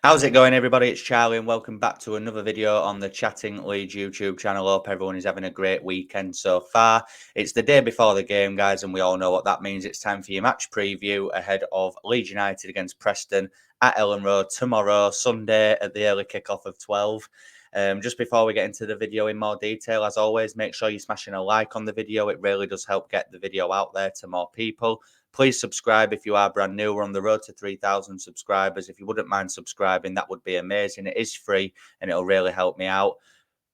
How's it going, everybody? It's Charlie, and welcome back to another video on the Chatting Leeds YouTube channel. Hope everyone is having a great weekend so far. It's the day before the game, guys, and we all know what that means. It's time for your match preview ahead of Leeds United against Preston at Ellen Road tomorrow, Sunday, at the early kickoff of 12. Just before we get into the video in more detail, as always, make sure you're smashing a like on the video. It really does help get the video out there to more people. Please subscribe if you are brand new. We're on the road to 3,000 subscribers. If you wouldn't mind subscribing, that would be amazing. It is free and it'll really help me out.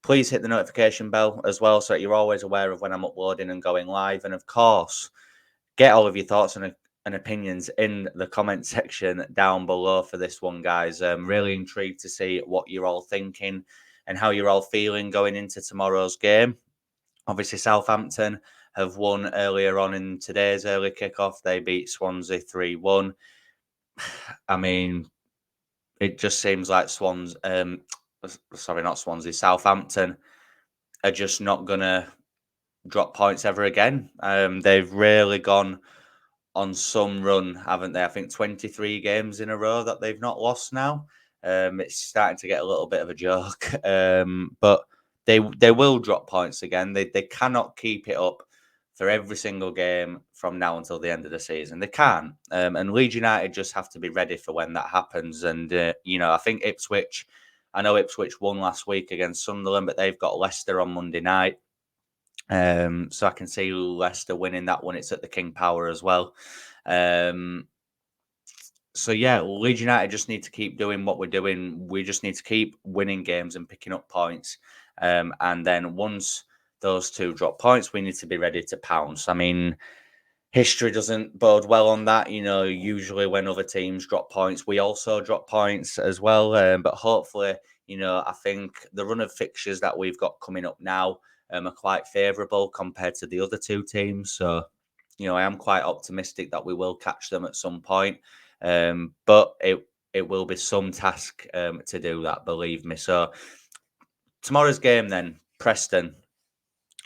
Please hit the notification bell as well so that you're always aware of when I'm uploading and going live. And of course, get all of your thoughts and opinions in the comment section down below for this one, guys. I'm really intrigued to see what you're all thinking and how you're all feeling going into tomorrow's game. Obviously, Southampton have won earlier on in today's early kickoff. They beat Swansea 3-1. I mean, it just seems like Southampton are just not going to drop points ever again. They've really gone on some run, haven't they? I think 23 games in a row that they've not lost now. It's starting to get a little bit of a joke. But they will drop points again. They cannot keep it up for every single game from now until the end of the season. They can't. And Leeds United just have to be ready for when that happens. And, I think I know Ipswich won last week against Sunderland, but they've got Leicester on Monday night. So I can see Leicester winning that one. It's at the King Power as well. So yeah, Leeds United just need to keep doing what we're doing. We just need to keep winning games and picking up points. And then once those two drop points, we need to be ready to pounce. I mean, history doesn't bode well on that. Usually when other teams drop points, we also drop points as well. But hopefully, I think the run of fixtures that we've got coming up now are quite favourable compared to the other two teams. So, I am quite optimistic that we will catch them at some point. But it will be some task to do that, believe me. So tomorrow's game then, Preston.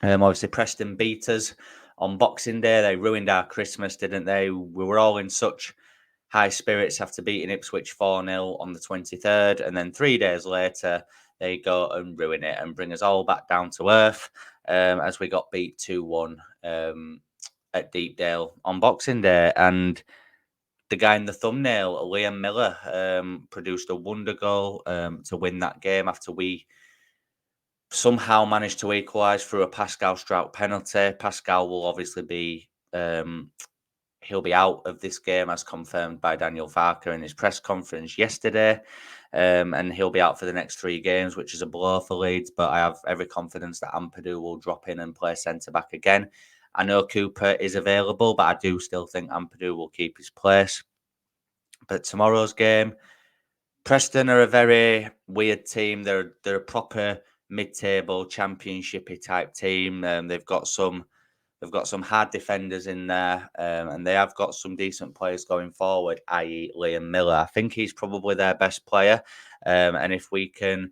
Obviously, Preston beat us on Boxing Day. They ruined our Christmas, didn't they? We were all in such high spirits after beating Ipswich 4-0 on the 23rd. And then 3 days later, they go and ruin it and bring us all back down to earth as we got beat 2-1 at Deepdale on Boxing Day. And the guy in the thumbnail, Liam Miller, produced a wonder goal to win that game after we somehow managed to equalise through a Pascal Strout penalty. Pascal will obviously be he'll be out of this game as confirmed by Daniel Farke in his press conference yesterday. And he'll be out for the next 3 games, which is a blow for Leeds. But I have every confidence that Ampadu will drop in and play centre-back again. I know Cooper is available, but I do still think Ampadu will keep his place. But tomorrow's game, Preston are a very weird team. They're a proper mid-table championshipy type team. They've got some hard defenders in there, and they have got some decent players going forward, i.e. Liam Miller. I think he's probably their best player, and if we can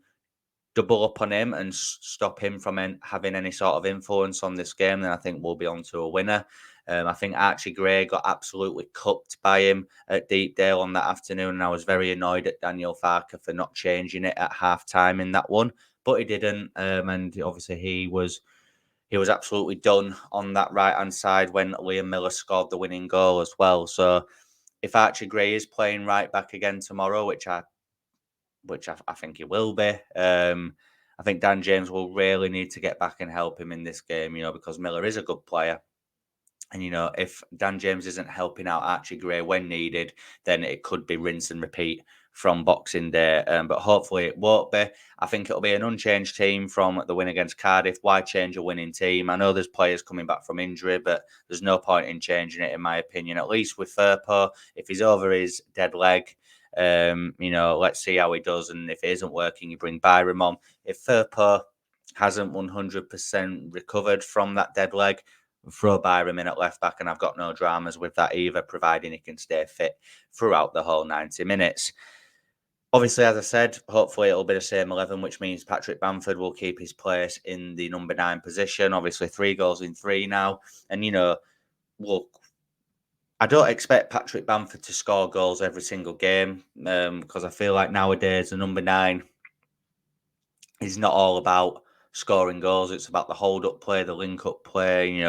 double up on him and stop him from having any sort of influence on this game, then I think we'll be on to a winner. I think Archie Gray got absolutely cooked by him at Deepdale on that afternoon, and I was very annoyed at Daniel Farke for not changing it at half-time in that one, but he didn't, and obviously he was absolutely done on that right-hand side when Liam Miller scored the winning goal as well. So if Archie Gray is playing right back again tomorrow, which I think he will be, I think Dan James will really need to get back and help him in this game, because Miller is a good player. And, if Dan James isn't helping out Archie Gray when needed, then it could be rinse and repeat from Boxing Day. But hopefully it won't be. I think it'll be an unchanged team from the win against Cardiff. Why change a winning team? I know there's players coming back from injury, but there's no point in changing it, in my opinion. At least with Firpo, if he's over his dead leg, let's see how he does. And if it isn't working, you bring Byram on. If Firpo hasn't 100% recovered from that dead leg, throw Byram in at left back, and I've got no dramas with that either, providing he can stay fit throughout the whole 90 minutes. Obviously, as I said, hopefully it'll be the same 11, which means Patrick Bamford will keep his place in the number 9 position. Obviously, 3 goals in 3 now. And, look, I don't expect Patrick Bamford to score goals every single game because I feel like nowadays the number 9 is not all about scoring goals. It's about the hold up play, the link up play,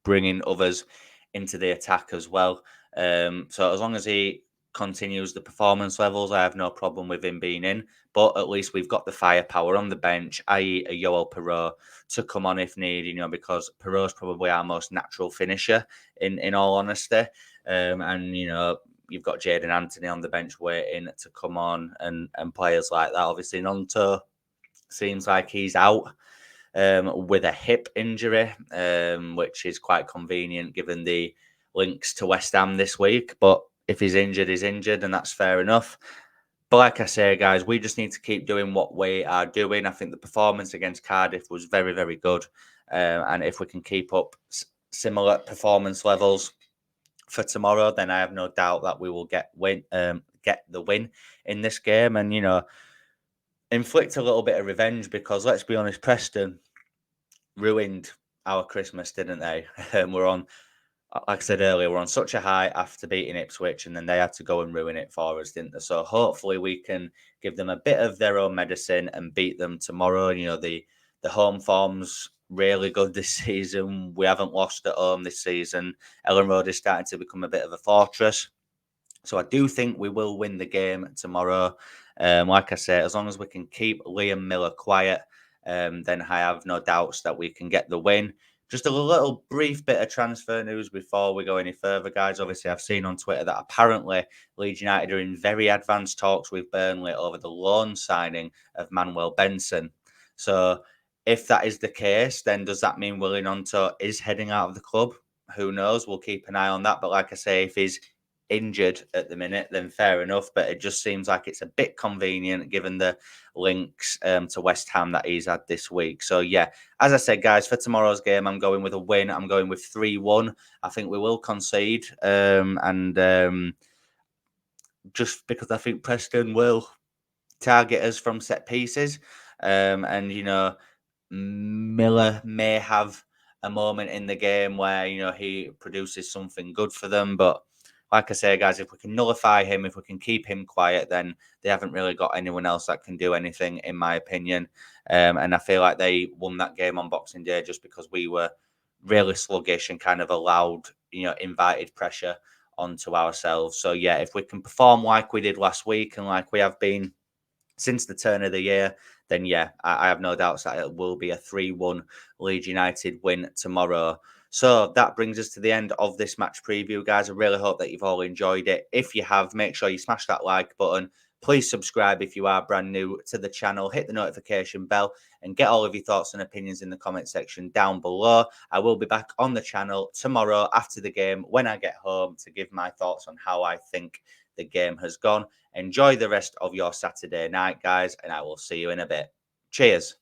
bringing others into the attack as well. So as long as he continues the performance levels, I have no problem with him being in. But at least we've got the firepower on the bench, i.e., a Yoel Perot to come on if needed. Because Perot's probably our most natural finisher. In all honesty, and you've got Jaden Anthony on the bench waiting to come on, and players like that. Obviously, Nonto seems like he's out with a hip injury, which is quite convenient given the links to West Ham this week. But if he's injured, he's injured, and that's fair enough. But like I say, guys, we just need to keep doing what we are doing. I think the performance against Cardiff was very, very good. And if we can keep up similar performance levels for tomorrow, then I have no doubt that we will get the win in this game. And inflict a little bit of revenge because let's be honest, Preston ruined our Christmas, didn't they? We're on, like I said earlier, we're on such a high after beating Ipswich, and then they had to go and ruin it for us, didn't they? So hopefully we can give them a bit of their own medicine and beat them tomorrow. The home form's really good this season. We haven't lost at home this season. Ellen Road is starting to become a bit of a fortress. So I do think we will win the game tomorrow. Like I say, as long as we can keep Liam Miller quiet, then I have no doubts that we can get the win. Just a little brief bit of transfer news before we go any further, guys. Obviously, I've seen on Twitter that apparently Leeds United are in very advanced talks with Burnley over the loan signing of Manuel Benson. So if that is the case, then does that mean Willie Gnonto is heading out of the club? Who knows? We'll keep an eye on that. But like I say, if he's injured at the minute, then fair enough. But it just seems like it's a bit convenient given the links to West Ham that he's had this week. So, yeah, as I said, guys, for tomorrow's game, I'm going with a win. I'm going with 3-1. I think we will concede. Just because I think Preston will target us from set pieces. Miller may have a moment in the game where, he produces something good for them. But like I say, guys, if we can nullify him, if we can keep him quiet, then they haven't really got anyone else that can do anything, in my opinion. And I feel like they won that game on Boxing Day just because we were really sluggish and kind of allowed, invited pressure onto ourselves. So, yeah, if we can perform like we did last week and like we have been since the turn of the year, then yeah, I have no doubts that it will be a 3-1 Leeds United win tomorrow. So that brings us to the end of this match preview, guys. I really hope that you've all enjoyed it. If you have, make sure you smash that like button. Please subscribe if you are brand new to the channel. Hit the notification bell and get all of your thoughts and opinions in the comment section down below. I will be back on the channel tomorrow after the game when I get home to give my thoughts on how I think the game has gone. Enjoy the rest of your Saturday night, guys, and I will see you in a bit. Cheers.